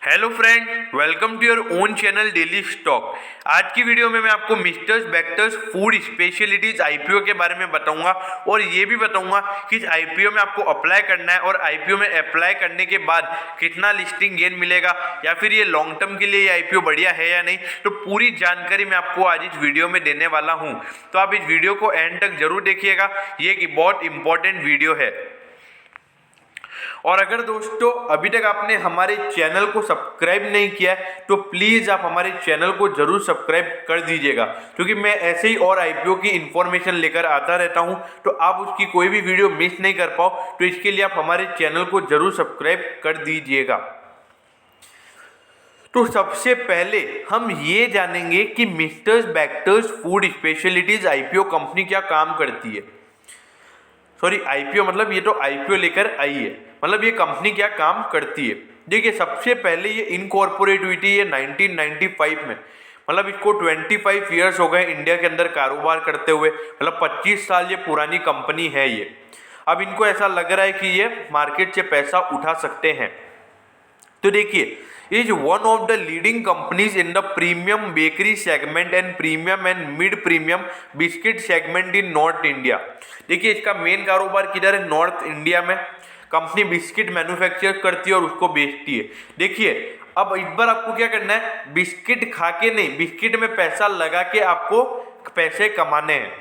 Hello friend, welcome to your own channel daily stock. आज की video में मैं आपको Mrs Bectors food specialities IPO के बारे में बताऊंगा और ये भी बताऊंगा कि इस आईपीओ में आपको अप्लाई करना है और आईपीओ में अप्लाई करने के बाद कितना लिस्टिंग गेन मिलेगा या फिर ये लॉन्ग टर्म के लिए ये आईपीओ बढ़िया है या नहीं। तो पूरी जानकारी मैं आपको आज इस वीडियो में देने वाला हूँ, तो आप इस वीडियो को एंड तक जरूर देखिएगा। ये एक बहुत इंपॉर्टेंट वीडियो है। और अगर दोस्तों अभी तक आपने हमारे चैनल को सब्सक्राइब नहीं किया है तो प्लीज़ आप हमारे चैनल को जरूर सब्सक्राइब कर दीजिएगा, क्योंकि मैं ऐसे ही और आईपीओ की इन्फॉर्मेशन लेकर आता रहता हूं, तो आप उसकी कोई भी वीडियो मिस नहीं कर पाओ। तो इसके लिए आप हमारे चैनल को जरूर सब्सक्राइब कर दीजिएगा। तो सबसे पहले हम ये जानेंगे कि misters Bectors food specialities IPO company क्या काम करती है। सॉरी, आईपीओ मतलब ये तो आईपीओ लेकर आई है, मतलब ये कंपनी क्या काम करती है। देखिए, सबसे पहले ये इनकॉर्पोरेट हुई थी ये 1995 में, मतलब इसको 25 ईयर्स हो गए इंडिया के अंदर कारोबार करते हुए, मतलब 25 साल ये पुरानी कंपनी है ये। अब इनको ऐसा लग रहा है कि ये मार्केट से पैसा उठा सकते हैं। तो देखिए, is one of the leading companies in the premium bakery segment and premium and mid premium biscuit segment in North India। देखिए, इसका मेन कारोबार किधर है? नॉर्थ इंडिया में। कंपनी बिस्किट मैन्युफैक्चर करती है और उसको बेचती है। देखिए, अब इस बार आपको क्या करना है, बिस्किट खा के नहीं, बिस्किट में पैसा लगा के आपको पैसे कमाने हैं।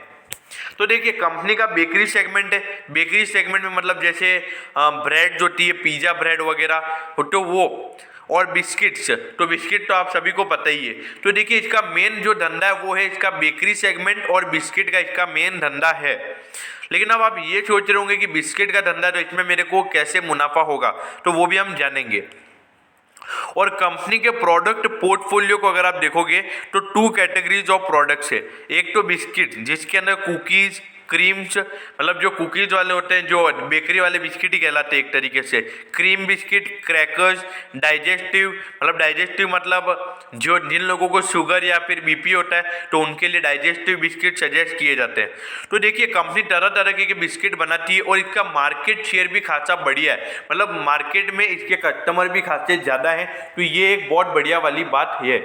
तो देखिए, कंपनी का बेकरी सेगमेंट है। बेकरी सेगमेंट में मतलब जैसे ब्रेड जो होती है, पिज्जा ब्रेड वगैरह, तो वो, और बिस्किट्स। तो बिस्किट तो आप सभी को पता ही है। तो देखिए, इसका मेन जो धंधा है वो है इसका बेकरी सेगमेंट, और बिस्किट का इसका मेन धंधा है। लेकिन अब आप ये सोच रहे होंगे कि बिस्किट का धंधा, तो इसमें मेरे को कैसे मुनाफा होगा, तो वो भी हम जानेंगे। और कंपनी के प्रोडक्ट पोर्टफोलियो को अगर आप देखोगे तो 2 कैटेगरीज ऑफ प्रोडक्ट्स है। एक तो बिस्किट, जिसके अंदर कुकीज, क्रीम्स, मतलब जो कुकीज वाले होते हैं, जो बेकरी वाले बिस्किट ही कहलाते हैं एक तरीके से, क्रीम बिस्किट, क्रैकर्स, डाइजेस्टिव, मतलब जो जिन लोगों को शुगर या फिर बीपी होता है तो उनके लिए डाइजेस्टिव बिस्किट सजेस्ट किए जाते हैं। तो देखिए, कंपनी तरह तरह के बिस्किट बनाती है और इसका मार्केट शेयर भी खासा बढ़िया है, मतलब मार्केट में इसके कस्टमर भी खासे ज़्यादा हैं। तो ये एक बहुत बढ़िया वाली बात है।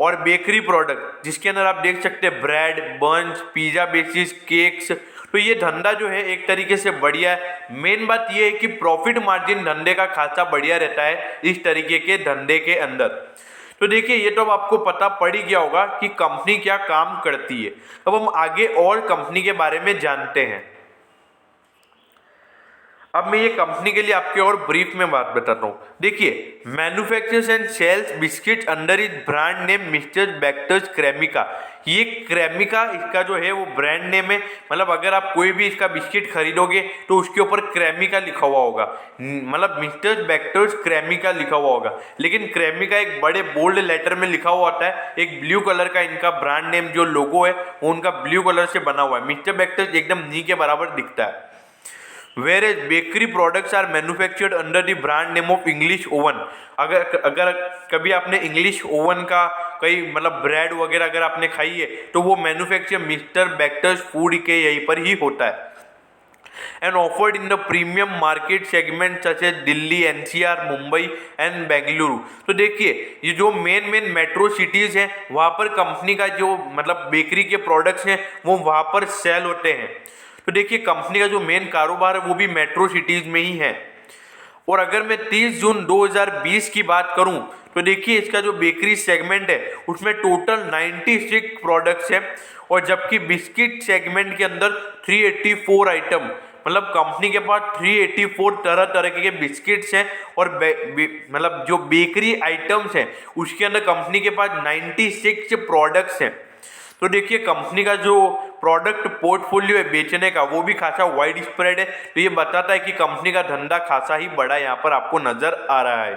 और बेकरी प्रोडक्ट, जिसके अंदर आप देख सकते हैं ब्रेड, बंस, पिज्जा बेसिस, केक्स, तो ये धंधा जो है एक तरीके से बढ़िया है। मेन बात ये है कि प्रॉफिट मार्जिन धंधे का खासा बढ़िया रहता है इस तरीके के धंधे के अंदर। तो देखिए, ये तो अब आपको पता पड़ ही गया होगा कि कंपनी क्या काम करती है। अब हम आगे और कंपनी के बारे में जानते हैं। अब मैं ये कंपनी के लिए आपके और ब्रीफ में बात बताता हूँ। देखिए, manufactures and sales biscuit under its brand name Mrs Bectors Cremica. ये क्रेमिका इसका जो है वो ब्रांड नेम है, मतलब अगर आप कोई भी इसका बिस्किट खरीदोगे तो उसके ऊपर क्रेमिका लिखा हुआ होगा, मतलब मिस्टर्स बैक्टर्स क्रेमिका लिखा हुआ होगा। लेकिन क्रेमिका एक बड़े बोल्ड लेटर में लिखा हुआ होता है। एक ब्लू कलर का इनका ब्रांड नेम जो लोगो है वो उनका ब्लू कलर से बना हुआ है। मिस्टर बैक्टर्स एकदम नी के बराबर दिखता है। Whereas bakery products are manufactured under the brand name of English Oven। अगर कभी आपने इंग्लिश ओवन का कई मतलब ब्रेड वगैरह अगर आपने खाई है तो वो मैन्युफैक्चर मिस्टर बैक्टर्स फूड के यहीं पर ही होता है। And offered in the premium market segment such as Delhi, NCR, Mumbai and Bengaluru. तो देखिए, ये जो मेन मेट्रो सिटीज हैं वहाँ पर कंपनी का जो मतलब बेकरी के प्रोडक्ट्स हैं वो वहाँ पर सेल होते हैं। तो देखिए, कंपनी का जो मेन कारोबार है वो भी मेट्रो सिटीज में ही है। और अगर मैं 30 जून 2020 की बात करूं तो देखिए, इसका जो बेकरी सेगमेंट है उसमें टोटल 96 प्रोडक्ट्स हैं, और जबकि बिस्किट सेगमेंट के अंदर 384 आइटम, मतलब कंपनी के पास 384 तरह तरह के बिस्किट्स हैं। और मतलब जो बेकरी आइटम्स हैं उसके अंदर कंपनी के पास 96 प्रोडक्ट्स हैं। तो देखिए, कंपनी का जो प्रोडक्ट पोर्टफोलियो है बेचने का वो भी खासा वाइड स्प्रेड है। तो ये बताता है कि कंपनी का धंधा खासा ही बड़ा यहाँ पर आपको नजर आ रहा है।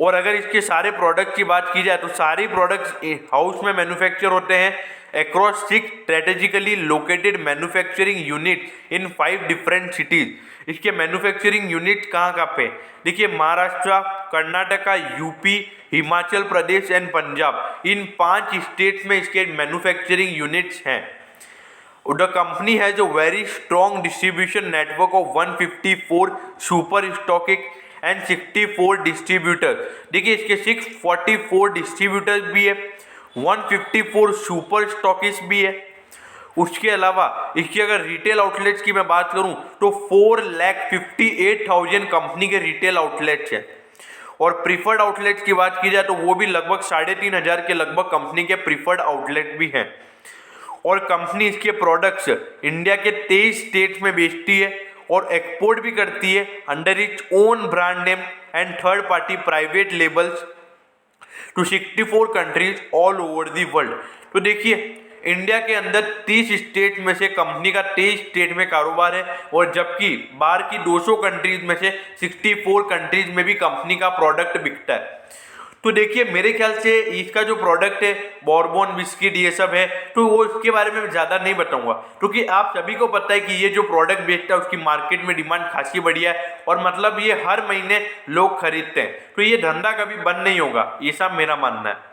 और अगर इसके सारे प्रोडक्ट की बात की जाए तो सारी प्रोडक्ट्स हाउस में मैन्युफैक्चर होते हैं across 6 strategically located manufacturing unit in 5 different cities. इसके मैन्युफैक्चरिंग यूनिट कहाँ पे? देखिए, Maharashtra, Karnataka, UP, Himachal Pradesh and Punjab, in 5 states में इसके मैन्युफैक्चरिंग यूनिट्स हैं। The company has a very strong distribution network of 154 super stockist and 64 distributor. देखिए इसके 644 डिस्ट्रीब्यूटर्स भी है, 154 सुपर स्टॉकिस्ट भी है। उसके अलावा इसकी अगर रिटेल आउटलेट्स की मैं बात करूं तो 4,58,000 कंपनी के रिटेल आउटलेट्स हैं। और प्रीफर्ड आउटलेट्स की बात की जाए तो वो भी लगभग 3,500 के लगभग कंपनी के प्रीफर्ड आउटलेट भी हैं। और कंपनी इसके प्रोडक्ट्स इंडिया के 23 स्टेट्स में बेचती है और एक्सपोर्ट भी करती है under its own brand name and third party private labels to 64 countries all over the world. तो देखिए इंडिया के अंदर 30 स्टेट में से कंपनी का 23 स्टेट में कारोबार है और जबकि बाहर की 200 कंट्रीज में से 64 कंट्रीज में भी कंपनी का प्रोडक्ट बिकता है। तो देखिए मेरे ख्याल से इसका जो प्रोडक्ट है बॉर्बन बिस्किट ये सब है तो वो इसके बारे में ज़्यादा नहीं बताऊंगा, क्योंकि आप सभी को पता है कि ये जो प्रोडक्ट बेचता है उसकी मार्केट में डिमांड खासी बढ़िया है और मतलब ये हर महीने लोग खरीदते हैं, तो ये धंधा कभी बंद नहीं होगा, ये सब मेरा मानना है।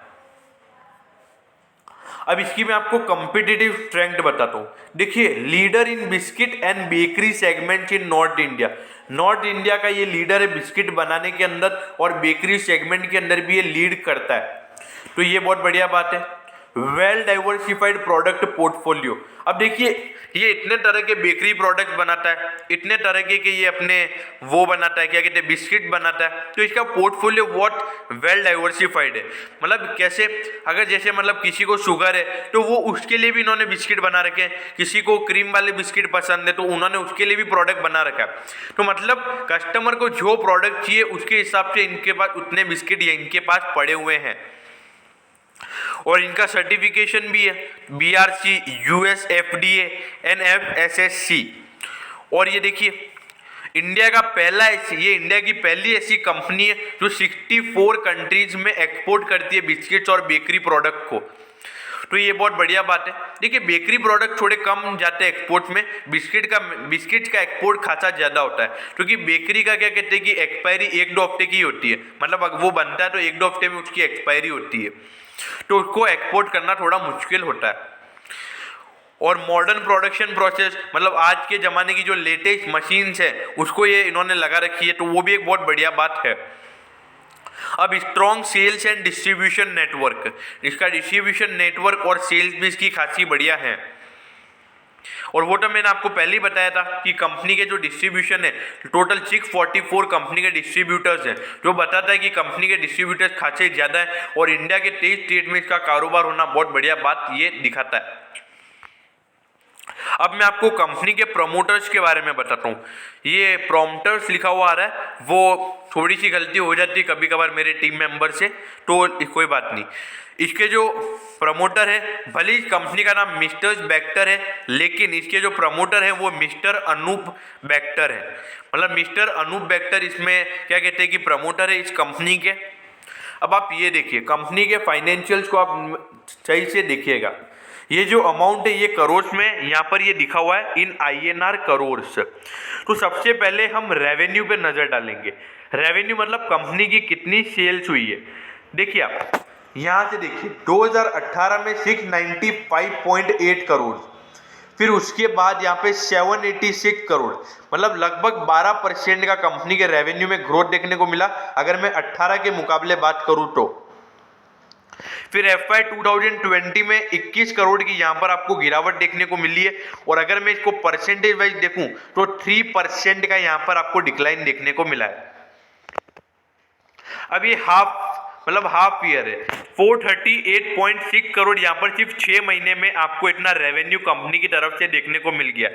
अब इसकी मैं आपको कॉम्पिटिटिव स्ट्रेंथ बताता हूँ। देखिए leader in biscuit and bakery segment in north India. North India का ये लीडर है बिस्किट बनाने के अंदर और बेकरी सेगमेंट के अंदर भी ये लीड करता है, तो ये बहुत बढ़िया बात है। Well diversified product portfolio. अब देखिए ये इतने तरह के बेकरी प्रोडक्ट बनाता है, इतने तरह के ये अपने वो बनाता है, क्या कहते हैं, बिस्किट बनाता है, तो इसका पोर्टफोलियो बहुत वेल डाइवर्सिफाइड है। मतलब कैसे, अगर जैसे मतलब किसी को शुगर है तो वो उसके लिए भी इन्होंने बिस्किट बना रखे हैं, किसी को क्रीम वाले बिस्किट पसंद है तो उन्होंने उसके लिए भी प्रोडक्ट बना रखा है। तो मतलब कस्टमर को जो प्रोडक्ट चाहिए उसके हिसाब से इनके पास उतने बिस्किट या इनके पास पड़े हुए हैं। और इनका सर्टिफिकेशन भी है BRC, US FDA, NFSSC। और ये देखिए इंडिया का पहला ये इंडिया की पहली ऐसी कंपनी है जो 64 कंट्रीज में एक्सपोर्ट करती है बिस्किट्स और बेकरी प्रोडक्ट को, तो ये बहुत बढ़िया बात है। देखिए बेकरी प्रोडक्ट थोड़े कम जाते हैं एक्सपोर्ट में, बिस्किट का एक्सपोर्ट खासा ज़्यादा होता है, क्योंकि बेकरी का क्या कहते हैं कि एक्सपायरी 1-2 हफ्ते की होती है, मतलब अगर वो बनता है तो 1-2 हफ्ते में उसकी एक्सपायरी होती है, तो उसको एक्सपोर्ट करना थोड़ा मुश्किल होता है। और मॉडर्न प्रोडक्शन प्रोसेस, मतलब आज के ज़माने की जो लेटेस्ट मशीन्स है उसको ये इन्होंने लगा रखी है, तो वो भी एक बहुत बढ़िया बात है। अब strong sales and distribution network, इसका डिस्ट्रीब्यूशन नेटवर्क और सेल्स भी इसकी खासी बढ़िया है। और वो तो मैंने आपको पहले ही बताया था कि कंपनी के जो डिस्ट्रीब्यूशन है टोटल 644 कंपनी के डिस्ट्रीब्यूटर्स हैं, जो बताता है कि कंपनी के डिस्ट्रीब्यूटर्स खासे ज़्यादा है और इंडिया के 23 स्टेट में इसका कारोबार होना बहुत बढ़िया बात ये दिखाता है। अब मैं आपको कंपनी के प्रमोटर्स के बारे में बताता हूँ। ये प्रॉम्प्टर्स लिखा हुआ आ रहा है, वो थोड़ी सी गलती हो जाती है कभी कभार मेरे टीम मेंबर से, तो कोई बात नहीं। इसके जो प्रमोटर है, भले ही कंपनी का नाम मिस्टर बैक्टर है, लेकिन इसके जो प्रमोटर है वो मिस्टर अनूप बैक्टर है। मतलब मिस्टर अनूप बैक्टर इसमें क्या कहते हैं कि प्रमोटर है इस कंपनी के। अब आप ये देखिए कंपनी के फाइनेंशियल्स को आप सही से देखिएगा, ये जो अमाउंट है ये करोड़ में यहाँ पर ये लिखा हुआ है इन INR करोर्स। तो सबसे पहले हम रेवेन्यू पे नज़र डालेंगे। रेवेन्यू मतलब कंपनी की कितनी सेल्स हुई है। देखिए आप यहाँ से देखिए 2018 में 695.8 करोड़, फिर उसके बाद यहाँ पे 786 करोड़, मतलब लगभग 12% का कंपनी के रेवेन्यू में ग्रोथ देखने को मिला अगर मैं 18 के मुकाबले बात करूँ तो। फिर FY 2020 में 21 करोड़ की यहाँ पर आपको गिरावट देखने को मिली है, और अगर मैं इसको परसेंटेज वाइज देखूं तो 3% का यहाँ पर आपको डिक्लाइन देखने को मिला है। अब ये हाफ ईयर है, 438.6 करोड़ यहाँ पर सिर्फ 6 महीने में आपको इतना रेवेन्यू कंपनी की तरफ से देखने को मिल गया।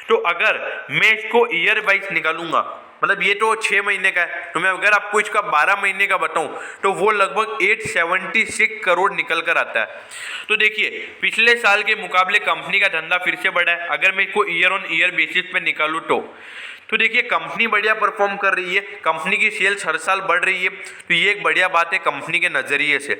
तो अगर मैं इसको ईयर वाइज निकालूंगा, मतलब ये तो 6 महीने का है, तो मैं अगर आपको इसका 12 महीने का बताऊं तो वो लगभग 876 करोड़ निकल कर आता है। तो देखिए पिछले साल के मुकाबले कंपनी का धंधा फिर से बढ़ा है अगर मैं इसको ईयर ऑन ईयर बेसिस पे निकालूं तो देखिए कंपनी बढ़िया परफॉर्म कर रही है, कंपनी की सेल्स हर साल बढ़ रही है, तो ये एक बढ़िया बात है कंपनी के नज़रिए से।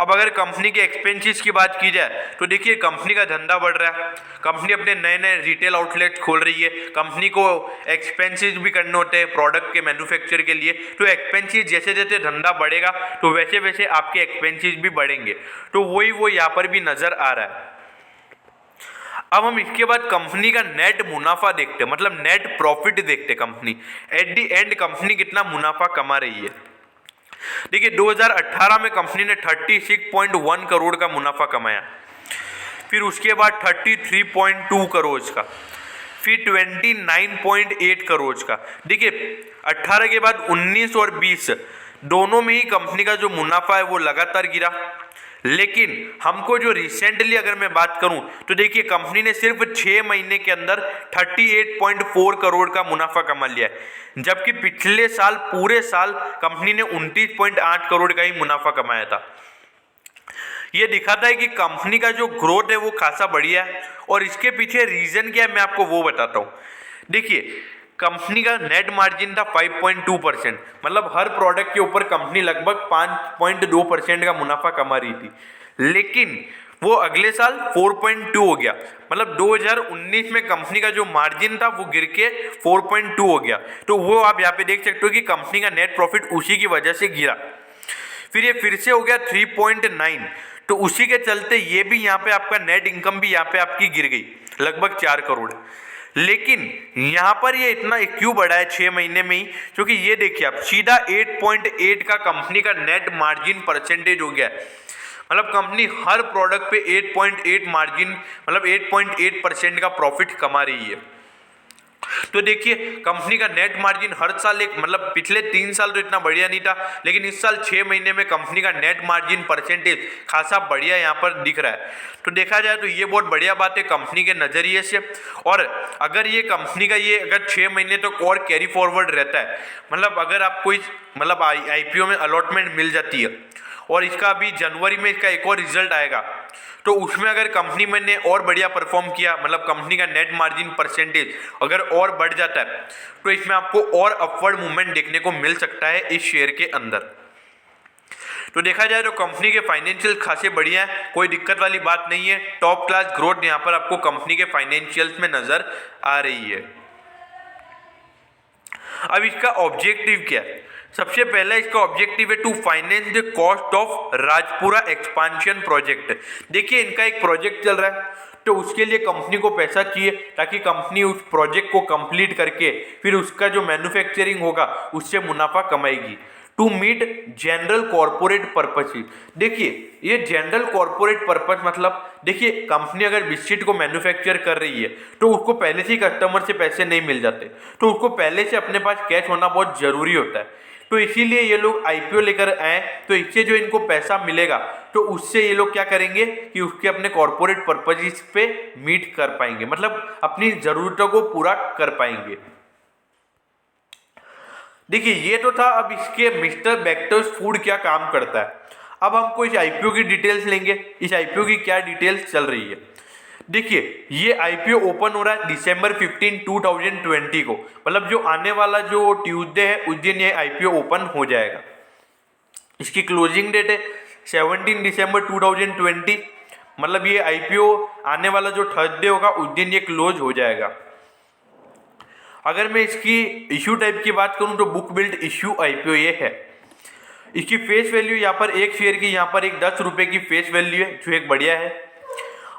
अब अगर कंपनी के एक्सपेंसेस की बात की जाए तो देखिए कंपनी का धंधा बढ़ रहा है, कंपनी अपने नए नए रिटेल आउटलेट खोल रही है, कंपनी को एक्सपेंसेस भी करने होते हैं प्रोडक्ट के मैन्युफैक्चर के लिए, तो एक्सपेंसेस जैसे जैसे धंधा बढ़ेगा तो वैसे वैसे आपके एक्सपेंसेस भी बढ़ेंगे, तो वही वो यहाँ पर भी नज़र आ रहा है। अब हम इसके बाद कंपनी का नेट मुनाफा देखते हैं, मतलब नेट प्रॉफिट देखते हैं company at the and company कितना मुनाफा कमा रही है। देखिए 2018 में कंपनी ने 36.1 करोड़ का मुनाफा कमाया, फिर उसके बाद 33.2 करोड़ का, फिर 29.8 करोड़ का। देखिए 18 के बाद 19 और 20 दोनों में ही कंपनी का जो मुनाफा है वो लगातार गिरा। लेकिन हमको जो रिसेंटली अगर मैं बात करूं तो देखिए कंपनी ने सिर्फ 6 महीने के अंदर 38.4 करोड़ का मुनाफा कमा लिया है, जबकि पिछले साल पूरे साल कंपनी ने 29.8 करोड़ का ही मुनाफा कमाया था। ये दिखाता है कि कंपनी का जो ग्रोथ है वो खासा बढ़िया है, और इसके पीछे रीजन क्या है मैं आपको वो बताता हूँ। देखिए कंपनी का नेट मार्जिन था 5.2%, मतलब हर प्रोडक्ट के ऊपर कंपनी लगभग 5.2% का मुनाफा कमा रही थी, लेकिन वो अगले साल 4.2 हो गया। मतलब 2019 में कंपनी का जो मार्जिन था वो गिर के 4.2 हो गया। तो वो आप यहाँ पे देख सकते हो कि कंपनी का नेट प्रॉफिट उसी की वजह से गिरा। फिर ये फिर से हो गया 3.9, तो उसी के चलते ये भी यहाँ पे आपका नेट इनकम भी यहाँ पे आपकी गिर गई लगभग 4 करोड़। लेकिन यहाँ पर ये इतना क्यों बढ़ा है 6 महीने में ही, क्योंकि ये देखिए आप सीधा 8.8 का कंपनी का नेट मार्जिन परसेंटेज हो गया है। मतलब कंपनी हर प्रोडक्ट पे 8.8 मार्जिन, मतलब 8.8% का प्रॉफिट कमा रही है। तो देखिए कंपनी का नेट मार्जिन हर साल एक, मतलब पिछले 3 साल तो इतना बढ़िया नहीं था, लेकिन इस साल 6 महीने में कंपनी का नेट मार्जिन परसेंटेज खासा बढ़िया यहाँ पर दिख रहा है। तो देखा जाए तो ये बहुत बढ़िया बात है कंपनी के नज़रिए से। और अगर ये कंपनी का ये अगर 6 महीने तक तो और कैरी फॉरवर्ड रहता है, मतलब अगर आपको इस मतलब IPO में अलॉटमेंट मिल जाती है और इसका अभी जनवरी में इसका एक और रिजल्ट आएगा, तो उसमें अगर कंपनी में ने और बढ़िया परफॉर्म किया, मतलब कंपनी का नेट मार्जिन परसेंटेज अगर और बढ़ जाता है, तो इसमें आपको और अपवर्ड मूवमेंट देखने को मिल सकता है इस शेयर के अंदर। तो देखा जाए तो कंपनी के फाइनेंशियल खासे बढ़िया है, कोई दिक्कत वाली बात नहीं है। टॉप क्लास ग्रोथ यहाँ पर आपको कंपनी के फाइनेंशियल्स में नजर आ रही है। अब इसका ऑब्जेक्टिव क्या है? सबसे पहला इसका ऑब्जेक्टिव है to finance the cost of Rajpura expansion project. देखिए इनका एक प्रोजेक्ट चल रहा है, तो उसके लिए कंपनी को पैसा चाहिए ताकि कंपनी उस प्रोजेक्ट को कंप्लीट करके फिर उसका जो मैन्युफैक्चरिंग होगा उससे मुनाफा कमाएगी। To meet general corporate purpose. देखिए ये जनरल कॉर्पोरेट पर्पस मतलब देखिए कंपनी अगर बिस्किट को मैन्युफैक्चर कर रही है तो उसको पहले से ही कस्टमर से पैसे नहीं मिल जाते, तो उसको पहले से अपने पास कैश होना बहुत जरूरी होता है। तो इसीलिए ये लोग IPO लेकर आए, तो इससे जो इनको पैसा मिलेगा तो उससे ये लोग क्या करेंगे कि उसके अपने कॉर्पोरेट पर्पसेस पे मीट कर पाएंगे, मतलब अपनी जरूरतों को पूरा कर पाएंगे। देखिए ये तो था। अब इसके मिस्टर बैक्टर्स फूड क्या काम करता है, अब हमको इस IPO की डिटेल्स लेंगे, इस IPO की क्या डिटेल्स चल रही है। देखिए ये IPO ओपन हो रहा है दिसंबर 15, 2020 को, मतलब जो आने वाला जो ट्यूसडे है उस दिन ये IPO ओपन हो जाएगा। इसकी क्लोजिंग डेट है 17 दिसंबर 2020, मतलब ये IPO आने वाला जो थर्सडे होगा उस दिन ये क्लोज हो जाएगा। अगर मैं इसकी इश्यू टाइप की बात करूं तो बुक बिल्ड इश्यू IPO ये है। इसकी फेस वैल्यू यहाँ पर एक शेयर की यहाँ पर एक 10 रुपये की फेस वैल्यू है, जो एक बढ़िया है।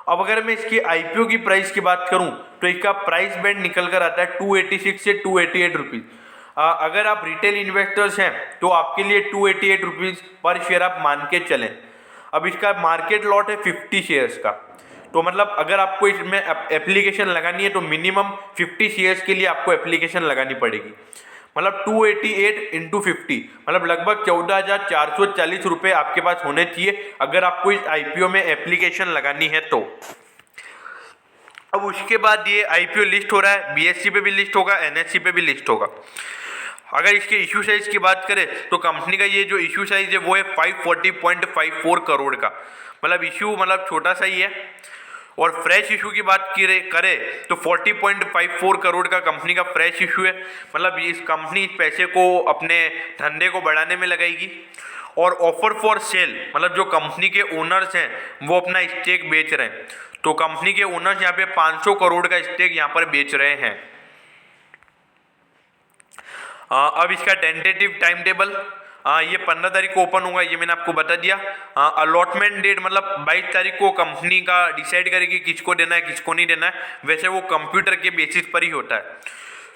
अब अगर मैं इसकी IPO की प्राइस की बात करूं तो इसका प्राइस बैंड निकल कर आता है 286 से 288 रुपीज़। अगर आप रिटेल इन्वेस्टर्स हैं तो आपके लिए 288 रुपीज़ पर शेयर आप मान के चलें। अब इसका मार्केट लॉट है 50 शेयर्स का, तो मतलब अगर आपको इसमें एप्लीकेशन लगानी है तो मिनिमम 50 शेयर्स के लिए आपको एप्लीकेशन लगानी पड़ेगी। मतलब 288 इंटू 50 मतलब लगभग 14,440 रुपये आपके पास होने चाहिए अगर आपको इस IPO में एप्लीकेशन लगानी है तो। अब उसके बाद ये IPO लिस्ट हो रहा है, BSE पे भी लिस्ट होगा, NSE पे भी लिस्ट होगा। अगर इसके इशू साइज की बात करें तो कंपनी का ये जो इशू साइज है वो है 540.54 करोड़ का, मतलब इशू मतलब छोटा सा ही है। और फ्रेश इशू की बात करें तो 40.54 करोड़ का कंपनी का फ्रेश इशू है, मतलब इस कंपनी इस पैसे को अपने धंधे को बढ़ाने में लगाएगी। और ऑफर फॉर सेल मतलब जो कंपनी के ओनर्स हैं वो अपना स्टेक बेच रहे हैं, तो कंपनी के ओनर्स यहाँ पे 500 करोड़ का स्टेक यहाँ पर बेच रहे हैं। अब इसका टेंटेटिव टाइम टेबल, ये 15 तारीख को ओपन होगा, ये मैंने आपको बता दिया। अलॉटमेंट डेट मतलब 22 तारीख को कंपनी का डिसाइड करेगी किसको देना है किसको नहीं देना है, वैसे वो कंप्यूटर के बेसिस पर ही होता है।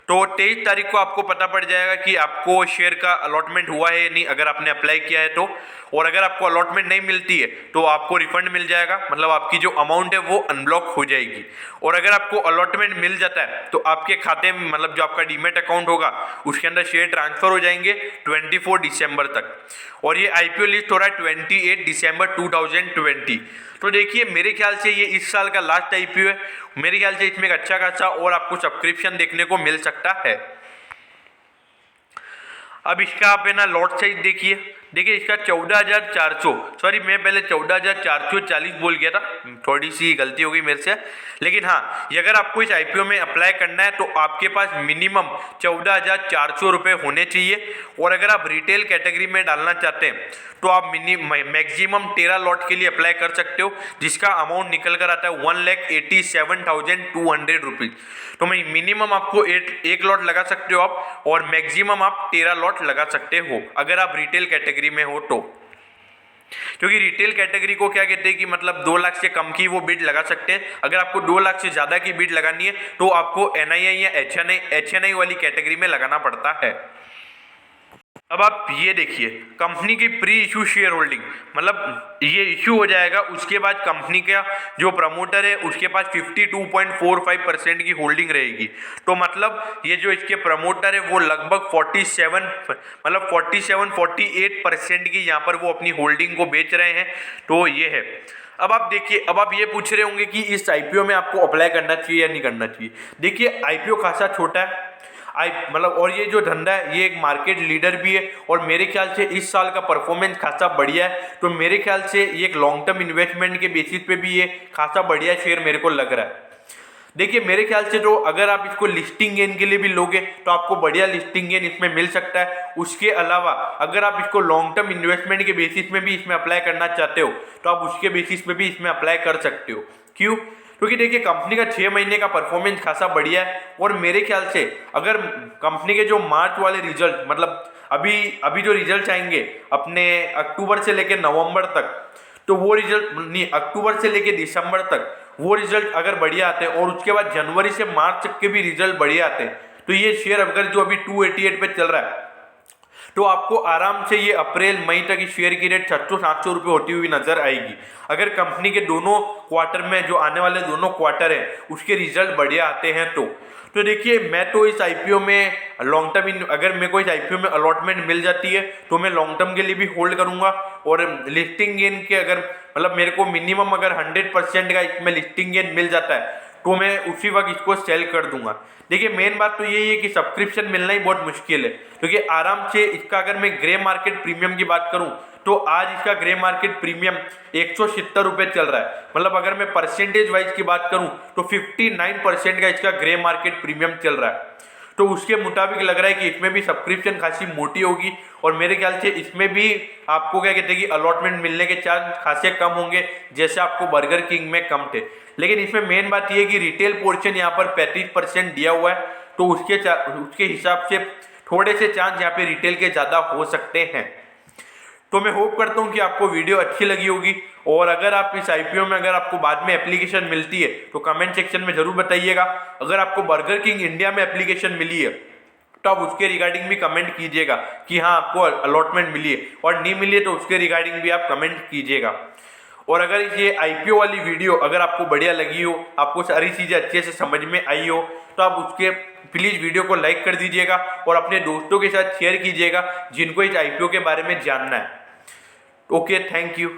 तो 23 तारीख को आपको पता पड़ जाएगा कि आपको शेयर का अलॉटमेंट हुआ है या नहीं, अगर आपने अप्लाई किया है तो। और अगर आपको अलॉटमेंट नहीं मिलती है तो आपको रिफंड मिल जाएगा, मतलब आपकी जो अमाउंट है वो अनब्लॉक हो जाएगी। और अगर आपको अलॉटमेंट मिल जाता है तो आपके खाते में मतलब जो आपका डीमेट अकाउंट होगा उसके अंदर शेयर ट्रांसफर हो जाएंगे 24 दिसंबर तक। और ये आईपीओ लिस्ट हो रहा है 28 दिसंबर 2020। तो देखिए मेरे ख्याल से ये इस साल का लास्ट आईपीओ है। मेरे ख्याल से इसमें एक अच्छा खासा और आपको सब्सक्रिप्शन देखने को मिल सकता है। अब इसका आप है ना लॉट साइज देखिए इसका 14,400, सॉरी मैं पहले 14,440 बोल गया था, थोड़ी सी गलती हो गई मेरे से। लेकिन हाँ, ये अगर आपको इस आईपीओ में अप्लाई करना है तो आपके पास मिनिमम 14,400 रुपये होने चाहिए। और अगर आप रिटेल कैटेगरी में डालना चाहते हैं तो आप मैक्सिमम 13 लॉट के लिए अप्लाई कर सकते हो, जिसका अमाउंट निकल कर आता है 1,87,200 रुपीज़। तो मिनिमम आपको एक लॉट लगा सकते हो आप, और मैक्सिमम आप 13 लॉट लगा सकते हो अगर आप रिटेल कैटेगरी में हो तो। क्योंकि रिटेल कैटेगरी को क्या कहते हैं कि मतलब 2 लाख से कम की वो बिड लगा सकते हैं। अगर आपको 2 लाख से ज़्यादा की बिड लगानी है तो आपको एनआईआई या एचएनआई वाली कैटेगरी में लगाना पड़ता है। अब आप ये देखिए कंपनी की प्री इशू शेयर होल्डिंग, मतलब ये इशू हो जाएगा उसके बाद कंपनी का जो प्रमोटर है उसके पास 52.45% की होल्डिंग रहेगी। तो मतलब ये जो इसके प्रमोटर है वो लगभग 48% की यहाँ पर वो अपनी होल्डिंग को बेच रहे हैं। तो ये है। अब आप देखिए, अब आप ये पूछ रहे होंगे कि इस आईपीओ में आपको अप्लाई करना चाहिए या नहीं करना चाहिए। देखिए आईपीओ खासा छोटा है, मतलब और ये जो धंधा है ये एक मार्केट लीडर भी है, और मेरे ख्याल से इस साल का परफॉर्मेंस खासा बढ़िया है। तो मेरे ख्याल से ये एक लॉन्ग टर्म इन्वेस्टमेंट के बेसिस पे भी ये खासा बढ़िया शेयर मेरे को लग रहा है। देखिए मेरे ख्याल से तो अगर आप इसको लिस्टिंग गेन के लिए भी लोगे तो आपको बढ़िया लिस्टिंग गेन इसमें मिल सकता है। उसके अलावा अगर आप इसको लॉन्ग टर्म इन्वेस्टमेंट के बेसिस में भी इसमें अप्लाई करना चाहते हो तो आप उसके बेसिस पे भी इसमें अप्लाई कर सकते हो। क्यों? क्योंकि देखिए कंपनी का 6 महीने का परफॉर्मेंस खासा बढ़िया है, और मेरे ख्याल से अगर कंपनी के जो मार्च वाले रिजल्ट, मतलब अभी जो रिजल्ट आएंगे अपने अक्टूबर से लेकर नवंबर तक, तो वो रिजल्ट नहीं, अक्टूबर से लेकर दिसंबर तक वो रिजल्ट अगर बढ़िया आते हैं और उसके बाद जनवरी से मार्च तक के भी रिजल्ट बढ़िया आते हैं, तो ये शेयर अगर जो अभी 288 पे चल रहा है तो आपको आराम से ये अप्रैल मई तक इस शेयर की रेट 600-700 रुपये होती हुई नजर आएगी। अगर कंपनी के दोनों क्वार्टर में जो आने वाले दोनों क्वार्टर है उसके रिजल्ट बढ़िया आते हैं तो देखिए मैं तो इस आईपीओ में लॉन्ग टर्म, अगर मेरे को इस आईपीओ में अलॉटमेंट मिल जाती है तो मैं लॉन्ग टर्म के लिए भी होल्ड करूंगा। और लिस्टिंग गेन के अगर मतलब मेरे को मिनिमम अगर 100% का इसमें लिस्टिंग गेन मिल जाता है तो मैं उसी वक्त इसको सेल कर दूंगा। देखिए मेन बात तो यही है कि सब्सक्रिप्शन मिलना ही बहुत मुश्किल है, क्योंकि आराम से इसका अगर मैं ग्रे मार्केट प्रीमियम की बात करूं तो आज इसका ग्रे मार्केट प्रीमियम 170 रुपये चल रहा है। मतलब अगर मैं परसेंटेज वाइज की बात करूं तो 59% का इसका ग्रे मार्केट प्रीमियम चल रहा है। तो उसके मुताबिक लग रहा है कि इसमें भी सब्सक्रिप्शन खासी मोटी होगी, और मेरे ख्याल से इसमें भी आपको क्या कहते हैं कि अलॉटमेंट मिलने के चांस खासे कम होंगे, जैसे आपको बर्गर किंग में कम थे। लेकिन इसमें मेन बात यह है कि रिटेल पोर्शन यहाँ पर 35% दिया हुआ है, तो उसके हिसाब से थोड़े से चांस यहाँ पे रिटेल के ज़्यादा हो सकते हैं। तो मैं होप करता हूँ कि आपको वीडियो अच्छी लगी होगी, और अगर आप इस आईपीओ में अगर आपको बाद में एप्लीकेशन मिलती है तो कमेंट सेक्शन में जरूर बताइएगा। अगर आपको बर्गर किंग इंडिया में एप्लीकेशन मिली है तो आप उसके रिगार्डिंग भी कमेंट कीजिएगा कि हाँ आपको अलॉटमेंट मिली है, और नहीं मिली है तो उसके रिगार्डिंग भी आप कमेंट कीजिएगा। और अगर ये आईपीओ वाली वीडियो अगर आपको बढ़िया लगी हो, आपको सारी चीज़ें अच्छे से समझ में आई हो, तो आप उसके प्लीज़ वीडियो को लाइक कर दीजिएगा और अपने दोस्तों के साथ शेयर कीजिएगा जिनको इस आईपीओ के बारे में जानना है। Okay, thank you.